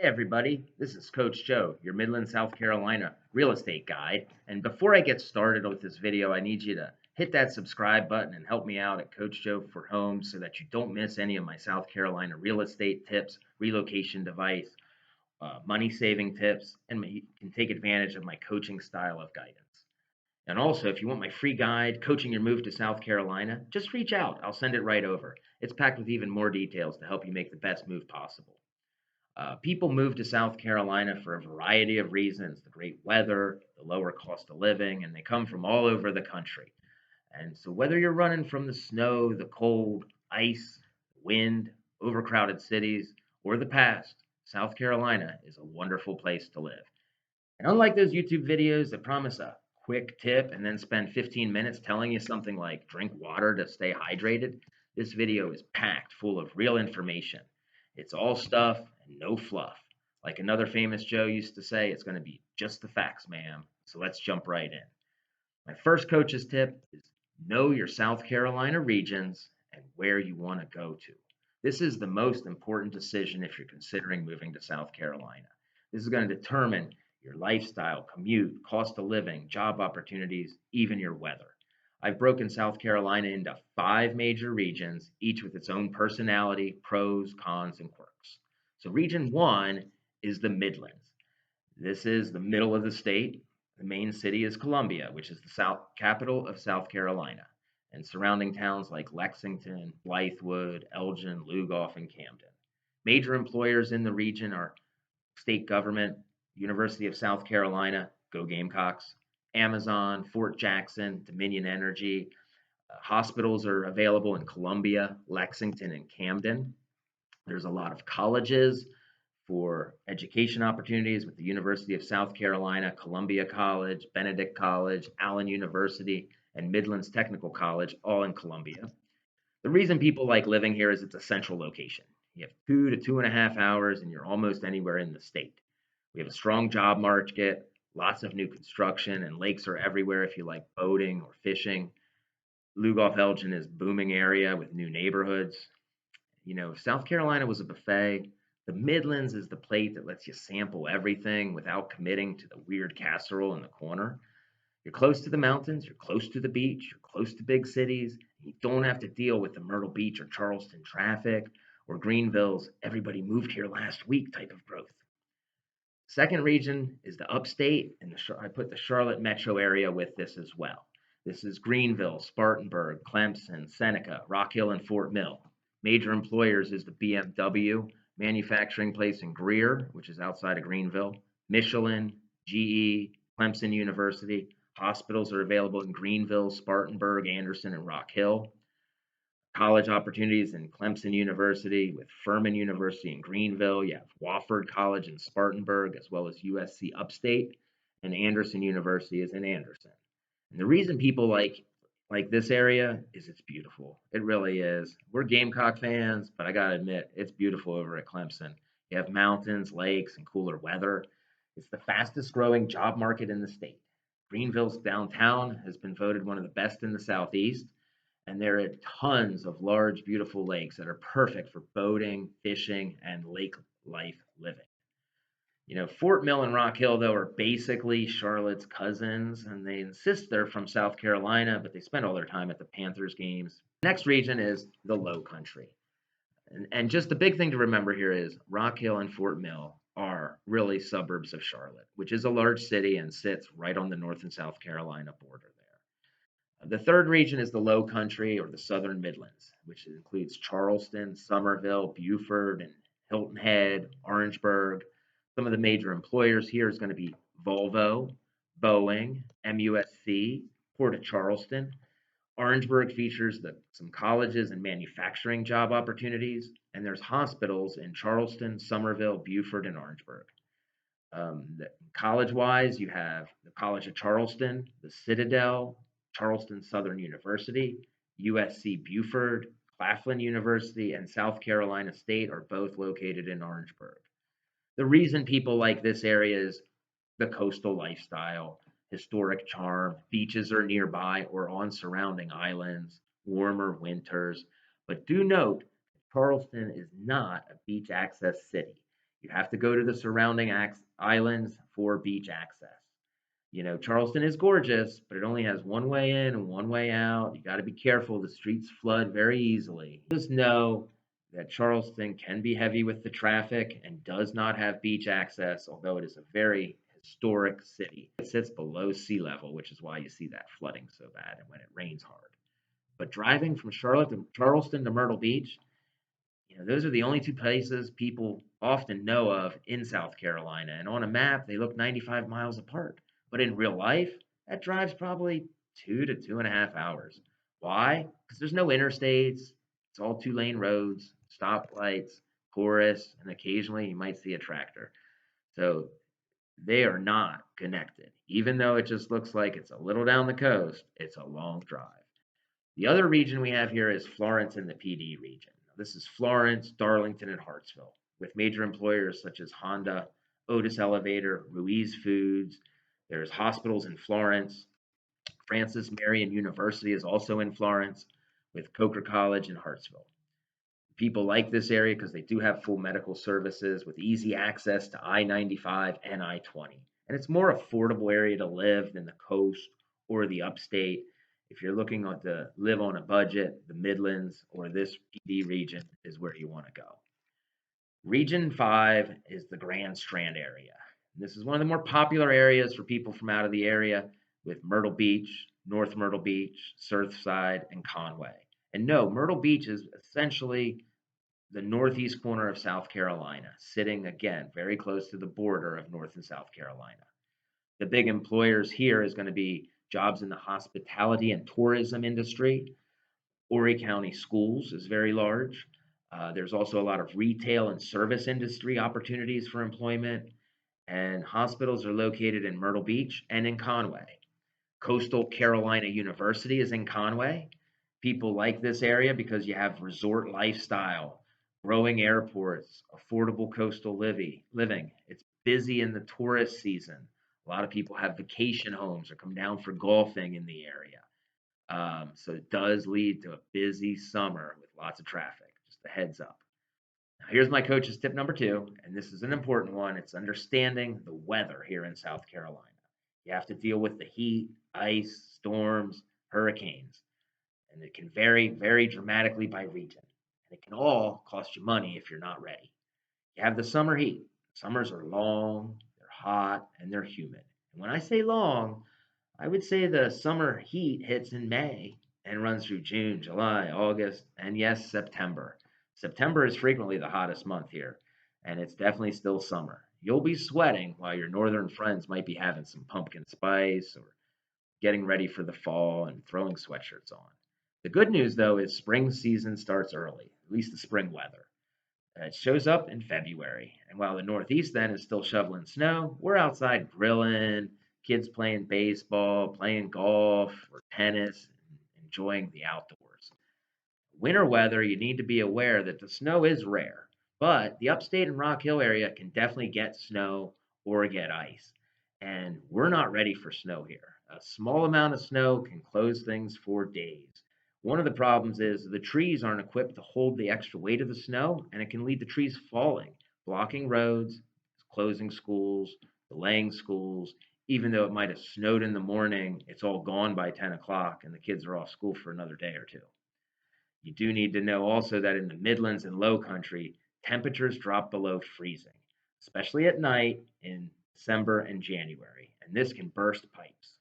Everybody, this is Coach Joe, your Midlands, South Carolina real estate guide. And before I get started with this video, I need you to hit that subscribe button and help me out at Coach Joe for Homes so that you don't miss any of my South Carolina real estate tips, relocation advice, money saving tips, and you can take advantage of my coaching style of guidance. And also, if you want my free guide, Coaching Your Move to South Carolina, just reach out. I'll send it right over. It's packed with even more details to help you make the best move possible. People move to South Carolina for a variety of reasons: the great weather, the lower cost of living, and they come from all over the country. And so, whether you're running from the snow, the cold, ice, wind, overcrowded cities, or the past, South Carolina is a wonderful place to live. And unlike those YouTube videos that promise a quick tip and then spend 15 minutes telling you something like drink water to stay hydrated, this video is packed full of real information. It's all stuff and no fluff. Like another famous Joe used to say, it's going to be just the facts, ma'am. So let's jump right in. My first coach's tip is know your South Carolina regions and where you want to go to. This is the most important decision if you're considering moving to South Carolina. This is going to determine your lifestyle, commute, cost of living, job opportunities, even your weather. I've broken South Carolina into 5 major regions, each with its own personality, pros, cons, and quirks. So, Region 1 is the Midlands. This is the middle of the state. The main city is Columbia, which is the capital of South Carolina, and surrounding towns like Lexington, Blythewood, Elgin, Lugoff, and Camden. Major employers in the region are state government, University of South Carolina, go Gamecocks, Amazon, Fort Jackson, Dominion Energy. Hospitals are available in Columbia, Lexington, and Camden. There's a lot of colleges for education opportunities with the University of South Carolina, Columbia College, Benedict College, Allen University, and Midlands Technical College, all in Columbia. The reason people like living here is it's a central location. You have 2 to 2.5 hours, and you're almost anywhere in the state. We have a strong job market, lots of new construction, and lakes are everywhere if you like boating or fishing. Lugoff Elgin is a booming area with new neighborhoods. If South Carolina was a buffet, the Midlands is the plate that lets you sample everything without committing to the weird casserole in the corner. You're close to the mountains, you're close to the beach, you're close to big cities. You don't have to deal with the Myrtle Beach or Charleston traffic or Greenville's everybody moved here last week type of growth. Second region is the Upstate, and I put the Charlotte metro area with this as well. This is Greenville, Spartanburg, Clemson, Seneca, Rock Hill, and Fort Mill. Major employers is the BMW manufacturing place in Greer, which is outside of Greenville, Michelin, GE, Clemson University. Hospitals are available in Greenville, Spartanburg, Anderson, and Rock Hill. College opportunities in Clemson University with Furman University in Greenville. You have Wofford College in Spartanburg, as well as USC Upstate, and Anderson University is in Anderson. And the reason people like this area is it's beautiful. It really is. We're Gamecock fans, but I gotta admit, it's beautiful over at Clemson. You have mountains, lakes, and cooler weather. It's the fastest growing job market in the state. Greenville's downtown has been voted one of the best in the Southeast, and there are tons of large, beautiful lakes that are perfect for boating, fishing, and lake life living. Fort Mill and Rock Hill, though, are basically Charlotte's cousins, and they insist they're from South Carolina, but they spend all their time at the Panthers games. Next region is the Lowcountry. And just the big thing to remember here is Rock Hill and Fort Mill are really suburbs of Charlotte, which is a large city and sits right on the North and South Carolina border there. The third region is the Low Country or the Southern Midlands, which includes Charleston, Somerville, Beaufort, and Hilton Head, Orangeburg. Some of the major employers here is going to be Volvo, Boeing, MUSC, Port of Charleston. Orangeburg features some colleges and manufacturing job opportunities, and there's hospitals in Charleston, Somerville, Beaufort, and Orangeburg. College-wise, you have the College of Charleston, the Citadel, Charleston Southern University, USC Beaufort, Claflin University, and South Carolina State are both located in Orangeburg. The reason people like this area is the coastal lifestyle, historic charm, beaches are nearby or on surrounding islands, warmer winters. But do note, Charleston is not a beach access city. You have to go to the surrounding islands for beach access. Charleston is gorgeous, but it only has one way in and one way out. You got to be careful. The streets flood very easily. Just know that Charleston can be heavy with the traffic and does not have beach access, although it is a very historic city. It sits below sea level, which is why you see that flooding so bad and when it rains hard. But driving from Charleston to Myrtle Beach, those are the only two places people often know of in South Carolina. And on a map, they look 95 miles apart. But in real life, that drives probably 2 to 2.5 hours. Why? Because there's no interstates. It's all two-lane roads, stoplights, chorus, and occasionally you might see a tractor. So they are not connected. Even though it just looks like it's a little down the coast, it's a long drive. The other region we have here is Florence and the PD region. This is Florence, Darlington, and Hartsville, with major employers such as Honda, Otis Elevator, Ruiz Foods. There's hospitals in Florence. Francis Marion University is also in Florence, with Coker College in Hartsville. People like this area because they do have full medical services with easy access to I-95 and I-20. And it's more affordable area to live than the coast or the upstate. If you're looking to live on a budget, the Midlands or this PD region is where you want to go. Region 5 is the Grand Strand area. This is one of the more popular areas for people from out of the area, with Myrtle Beach, North Myrtle Beach, Surfside, and Conway. And no, Myrtle Beach is essentially the northeast corner of South Carolina, sitting again very close to the border of North and South Carolina. The big employers here is going to be jobs in the hospitality and tourism industry. Horry County Schools is very large. There's also a lot of retail and service industry opportunities for employment, and hospitals are located in Myrtle Beach and in Conway. Coastal Carolina University is in Conway. People like this area because you have resort lifestyle, growing airports, affordable coastal living. It's busy in the tourist season. A lot of people have vacation homes or come down for golfing in the area. So it does lead to a busy summer with lots of traffic. Just a heads up. Now, here's my coach's tip number 2, and this is an important one. It's understanding the weather here in South Carolina. You have to deal with the heat, ice, storms, hurricanes, and it can vary very dramatically by region. And it can all cost you money if you're not ready. You have the summer heat. Summers are long, they're hot, and they're humid. And when I say long, I would say the summer heat hits in May and runs through June, July, August, and yes, September. September is frequently the hottest month here, and it's definitely still summer. You'll be sweating while your northern friends might be having some pumpkin spice or getting ready for the fall and throwing sweatshirts on. The good news, though, is spring season starts early, at least the spring weather. It shows up in February. And while the Northeast then is still shoveling snow, we're outside grilling, kids playing baseball, playing golf or tennis, enjoying the outdoors. Winter weather, you need to be aware that the snow is rare, but the upstate and Rock Hill area can definitely get snow or get ice. And we're not ready for snow here. A small amount of snow can close things for days. One of the problems is the trees aren't equipped to hold the extra weight of the snow, and it can lead to trees falling, blocking roads, closing schools, delaying schools. Even though it might have snowed in the morning, it's all gone by 10 o'clock, and the kids are off school for another day or two. You do need to know also that in the Midlands and Lowcountry, temperatures drop below freezing, especially at night in December and January, and this can burst pipes.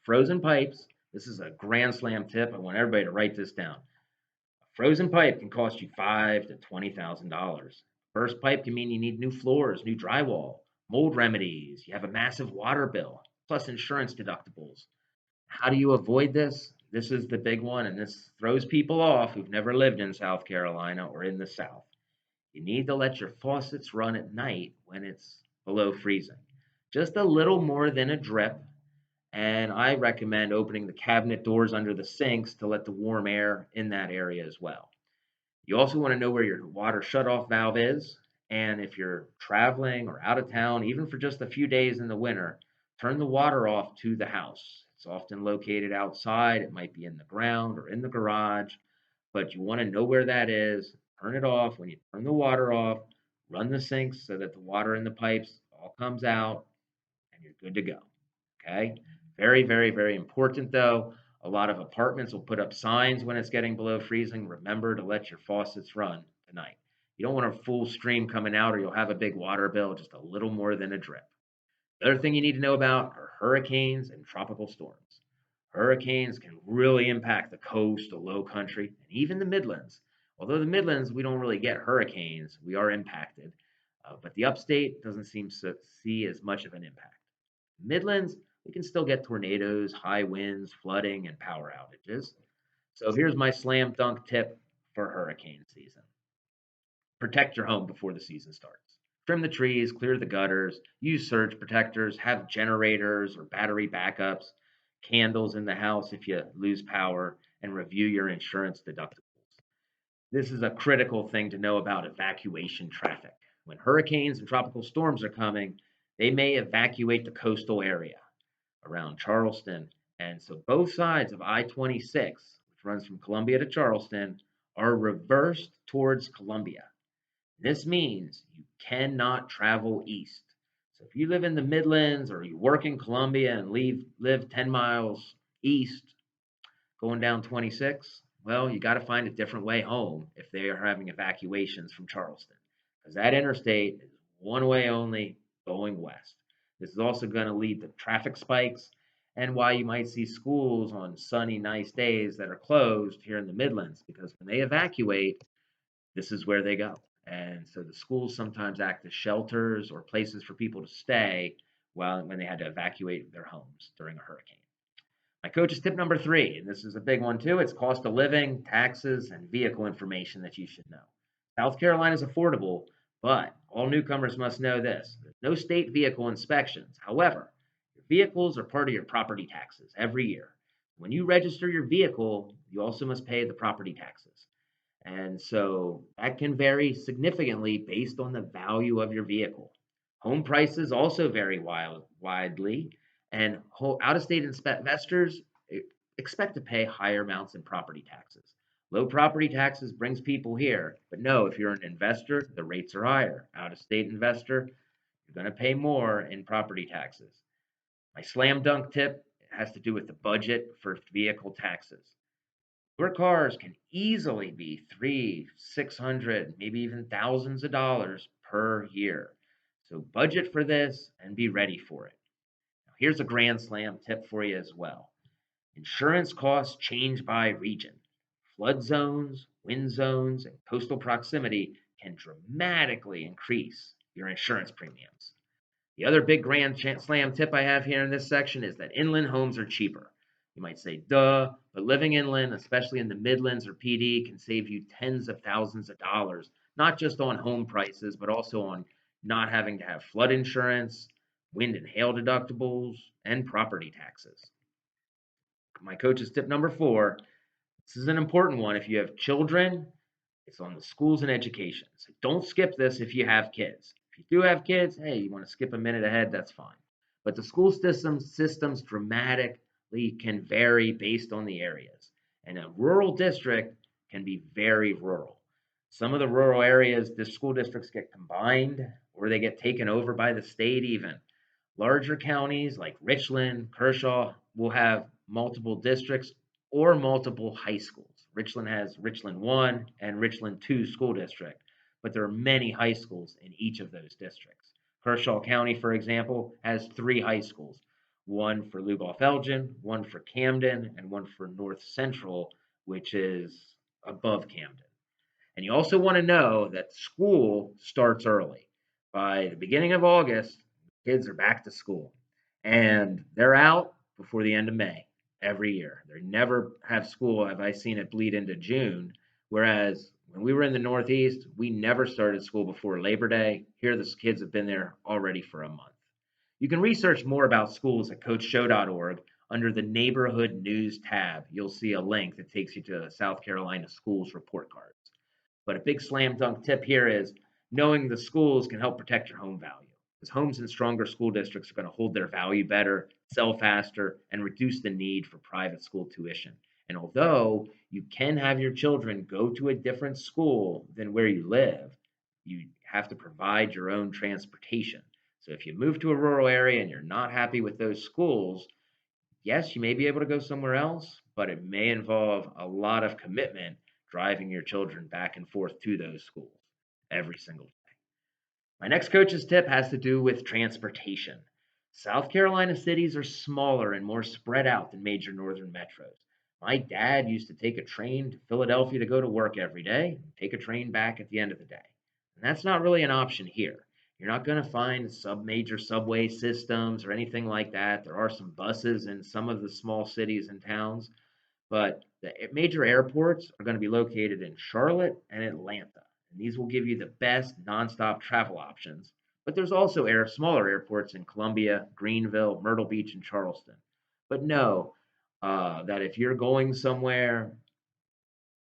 Frozen pipes, this is a grand slam tip. I want everybody to write this down. A frozen pipe can cost you $5,000 to $20,000. Burst pipe can mean you need new floors, new drywall, mold remedies. You have a massive water bill, plus insurance deductibles. How do you avoid this? This is the big one, and this throws people off who've never lived in South Carolina or in the South. You need to let your faucets run at night when it's below freezing. Just a little more than a drip, and I recommend opening the cabinet doors under the sinks to let the warm air in that area as well. You also want to know where your water shutoff valve is, and if you're traveling or out of town, even for just a few days in the winter, turn the water off to the house. It's often located outside, it might be in the ground or in the garage, but you want to know where that is. Turn it off. When you turn the water off, Run the sinks so that the water in the pipes all comes out and you're good to go. Okay. Very, very, very important though. A lot of apartments will put up signs when it's getting below freezing. Remember to let your faucets run tonight. You don't want a full stream coming out or you'll have a big water bill, just a little more than a drip. The other thing you need to know about are hurricanes and tropical storms. Hurricanes can really impact the coast, the low country, and even the Midlands. Although the Midlands, we don't really get hurricanes, we are impacted. But the upstate doesn't seem to see as much of an impact. Midlands, we can still get tornadoes, high winds, flooding, and power outages. So here's my slam dunk tip for hurricane season: protect your home before the season starts. Trim the trees, clear the gutters, use surge protectors, have generators or battery backups, candles in the house if you lose power, and review your insurance deductibles. This is a critical thing to know about evacuation traffic. When hurricanes and tropical storms are coming, they may evacuate the coastal area around Charleston. And so both sides of I 26, which runs from Columbia to Charleston, are reversed towards Columbia. This means you cannot travel east. So if you live in the Midlands or you work in Columbia and live 10 miles east going down 26, well, you got to find a different way home if they are having evacuations from Charleston, because that interstate is one way only going west. This is also going to lead to traffic spikes and why you might see schools on sunny, nice days that are closed here in the Midlands, because when they evacuate, this is where they go. And so the schools sometimes act as shelters or places for people to stay while when they had to evacuate their homes during a hurricane. My coach's tip number three, and this is a big one too, it's cost of living, taxes, and vehicle information that you should know. South Carolina is affordable, but all newcomers must know this: there's no state vehicle inspections. However, your vehicles are part of your property taxes every year. When you register your vehicle, you also must pay the property taxes. And so that can vary significantly based on the value of your vehicle. Home prices also vary widely, and out of state investors expect to pay higher amounts in property taxes. Low property taxes brings people here, but no, if you're an investor, the rates are higher. Out of state investor, you're going to pay more in property taxes. My slam dunk tip has to do with the budget for vehicle taxes. Your cars can easily be 600, maybe even thousands of dollars per year. So budget for this and be ready for it. Now, here's a grand slam tip for you as well. Insurance costs change by region. Flood zones, wind zones, and coastal proximity can dramatically increase your insurance premiums. The other big grand slam tip I have here in this section is that inland homes are cheaper. You might say, duh, but living inland, especially in the Midlands or PD, can save you tens of thousands of dollars, not just on home prices, but also on not having to have flood insurance, wind and hail deductibles, and property taxes. My coach's tip number four: this is an important one. If you have children, it's on the schools and education. So don't skip this if you have kids. If you do have kids, hey, you want to skip a minute ahead, that's fine. But the school systems dramatically can vary based on the areas. And a rural district can be very rural. Some of the rural areas, the school districts get combined or they get taken over by the state even. Larger counties like Richland, Kershaw will have multiple districts or multiple high schools. Richland has Richland 1 and Richland 2 school district, but there are many high schools in each of those districts. Kershaw County, for example, has 3 high schools: one for Lugoff Elgin, one for Camden, and one for North Central, which is above Camden. And you also want to know that school starts early. By the beginning of August, kids are back to school and they're out before the end of May every year. They never have school. Have I seen it bleed into June? Whereas when we were in the Northeast, we never started school before Labor Day. Here, the kids have been there already for a month. You can research more about schools at coachjoe.org. Under the Neighborhood News tab, you'll see a link that takes you to South Carolina schools report cards. But a big slam dunk tip here is knowing the schools can help protect your home value. Because homes in stronger school districts are going to hold their value better, sell faster, and reduce the need for private school tuition. And although you can have your children go to a different school than where you live, you have to provide your own transportation. So if you move to a rural area and you're not happy with those schools, yes, you may be able to go somewhere else, but it may involve a lot of commitment driving your children back and forth to those schools every single day. My next coach's tip has to do with transportation. South Carolina cities are smaller and more spread out than major northern metros. My dad used to take a train to Philadelphia to go to work every day, and take a train back at the end of the day. And that's not really an option here. You're not going to find major subway systems or anything like that. There are some buses in some of the small cities and towns, but the major airports are going to be located in Charlotte and Atlanta. And these will give you the best nonstop travel options. But there's also smaller airports in Columbia, Greenville, Myrtle Beach, and Charleston. But know that if you're going somewhere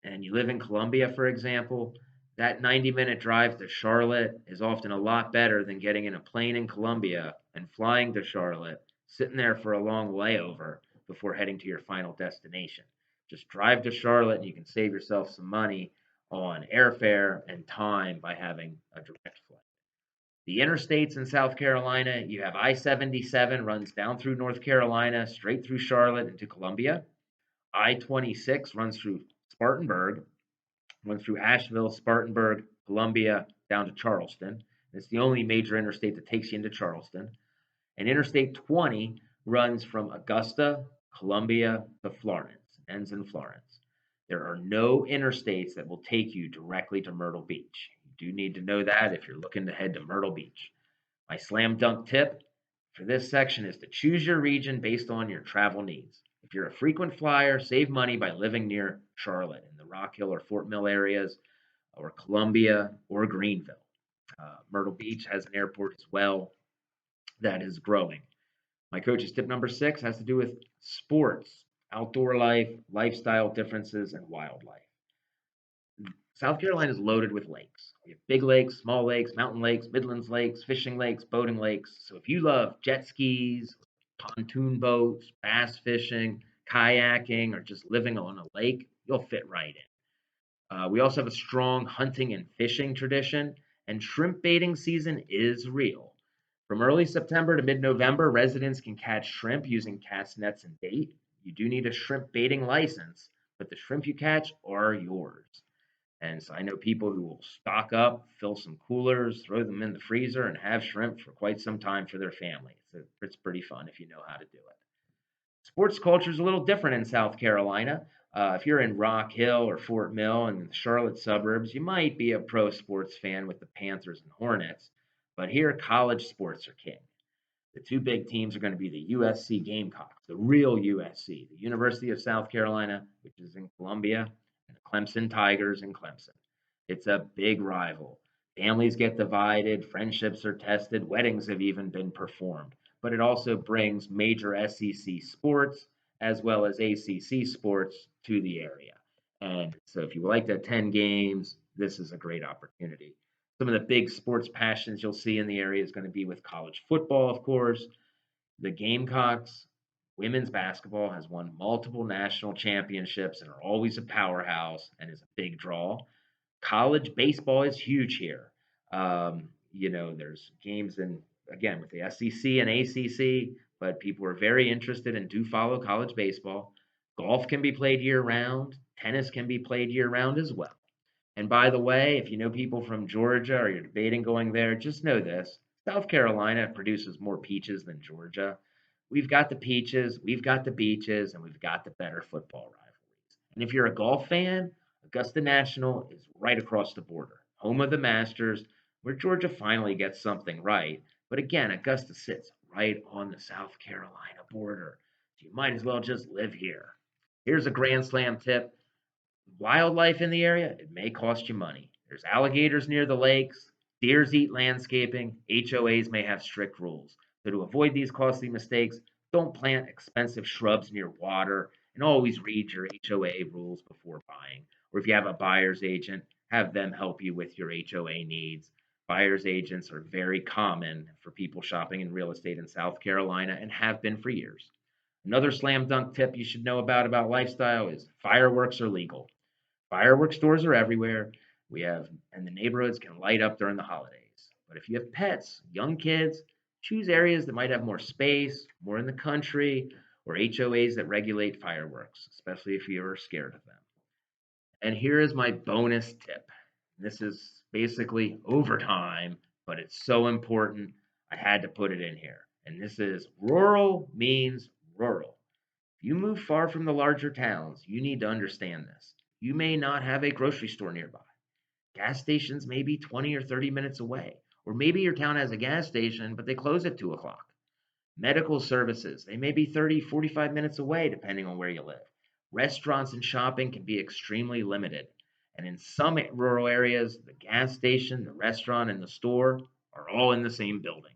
and you live in Columbia, for example, that 90-minute drive to Charlotte is often a lot better than getting in a plane in Columbia and flying to Charlotte, sitting there for a long layover before heading to your final destination. Just drive to Charlotte and you can save yourself some money on airfare and time by having a direct flight. The interstates in South Carolina, you have I-77 runs down through North Carolina, straight through Charlotte into Columbia. I-26 runs through Spartanburg, went through Asheville, Spartanburg, Columbia, down to Charleston. It's the only major interstate that takes you into Charleston. And Interstate 20 runs from Augusta, Columbia to Florence, ends in Florence. There are no interstates that will take you directly to Myrtle Beach. You do need to know that if you're looking to head to Myrtle Beach. My slam dunk tip for this section is to choose your region based on your travel needs. If you're a frequent flyer, save money by living near Charlotte in the Rock Hill or Fort Mill areas, or Columbia or Greenville. Myrtle Beach has an airport as well that is growing. My coach's tip number 6 has to do with sports, outdoor life, lifestyle differences, and wildlife. South Carolina is loaded with lakes. We have big lakes, small lakes, mountain lakes, Midlands lakes, fishing lakes, boating lakes. So if you love jet skis, pontoon boats, bass fishing, kayaking, or just living on a lake, you'll fit right in. We also have a strong hunting and fishing tradition, and shrimp baiting season is real. From early September to mid-November, residents can catch shrimp using cast nets and bait. You do need a shrimp baiting license, but the shrimp you catch are yours. And so I know people who will stock up, fill some coolers, throw them in the freezer, and have shrimp for quite some time for their family. It's pretty fun if you know how to do it. Sports culture is a little different in South Carolina. If you're in Rock Hill or Fort Mill and the Charlotte suburbs, you might be a pro sports fan with the Panthers and Hornets. But here, college sports are king. The two big teams are going to be the USC Gamecocks, the real USC, the University of South Carolina, which is in Columbia, and the Clemson Tigers in Clemson. It's a big rival. Families get divided, friendships are tested, weddings have even been performed. But it also brings major SEC sports as well as ACC sports to the area. And so if you would like to attend games, this is a great opportunity. Some of the big sports passions you'll see in the area is going to be with college football, of course. The Gamecocks women's basketball has won multiple national championships and are always a powerhouse and is a big draw. College baseball is huge here. There's games again with the SEC and ACC, but people are very interested and do follow college baseball. Golf can be played year round. Tennis can be played year round as well. And by the way, if you know people from Georgia or you're debating going there, just know this. South Carolina produces more peaches than Georgia. We've got the peaches, we've got the beaches, and we've got the better football rivalries. And if you're a golf fan, Augusta National is right across the border, home of the Masters, where Georgia finally gets something right. But again, Augusta sits right on the South Carolina border. So you might as well just live here. Here's a Grand Slam tip. Wildlife in the area, it may cost you money. There's alligators near the lakes, deers eat landscaping, HOAs may have strict rules. So to avoid these costly mistakes, don't plant expensive shrubs near water and always read your HOA rules before buying. Or if you have a buyer's agent, have them help you with your HOA needs. Buyer's agents are very common for people shopping in real estate in South Carolina and have been for years. Another slam dunk tip you should know about lifestyle is fireworks are legal. Fireworks stores are everywhere. And the neighborhoods can light up during the holidays. But if you have pets, young kids, choose areas that might have more space, more in the country, or HOAs that regulate fireworks, especially if you're scared of them. And here is my bonus tip. This is basically overtime, but it's so important. I had to put it in here. And this is rural means rural. If you move far from the larger towns, you need to understand this. You may not have a grocery store nearby. Gas stations may be 20 or 30 minutes away. Or maybe your town has a gas station, but they close at 2 o'clock. Medical services, they may be 30, 45 minutes away, depending on where you live. Restaurants and shopping can be extremely limited. And in some rural areas, the gas station, the restaurant, and the store are all in the same building.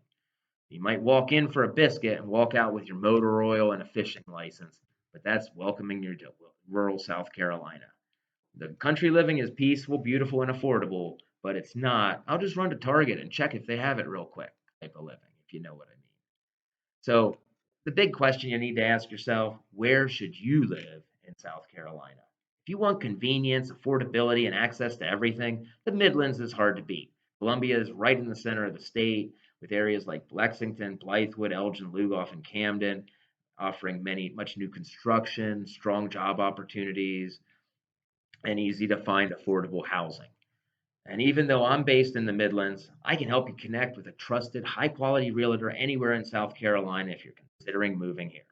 You might walk in for a biscuit and walk out with your motor oil and a fishing license, but that's welcoming you to rural South Carolina. The country living is peaceful, beautiful, and affordable, but it's not. I'll just run to Target and check if they have it real quick type of living, if you know what I mean. So, the big question you need to ask yourself, where should you live in South Carolina? If you want convenience, affordability, and access to everything, the Midlands is hard to beat. Columbia is right in the center of the state with areas like Lexington, Blythewood, Elgin, Lugoff, and Camden offering much new construction, strong job opportunities, and easy to find affordable housing. And even though I'm based in the Midlands, I can help you connect with a trusted, high quality realtor anywhere in South Carolina if you're considering moving here.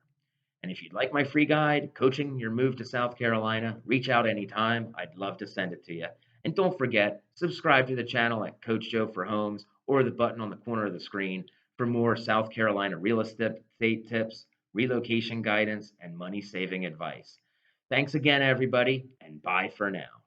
And if you'd like my free guide, coaching your move to South Carolina, reach out anytime. I'd love to send it to you. And don't forget, subscribe to the channel at Coach Joe for Homes or the button on the corner of the screen for more South Carolina real estate tips, relocation guidance, and money saving advice. Thanks again, everybody, and bye for now.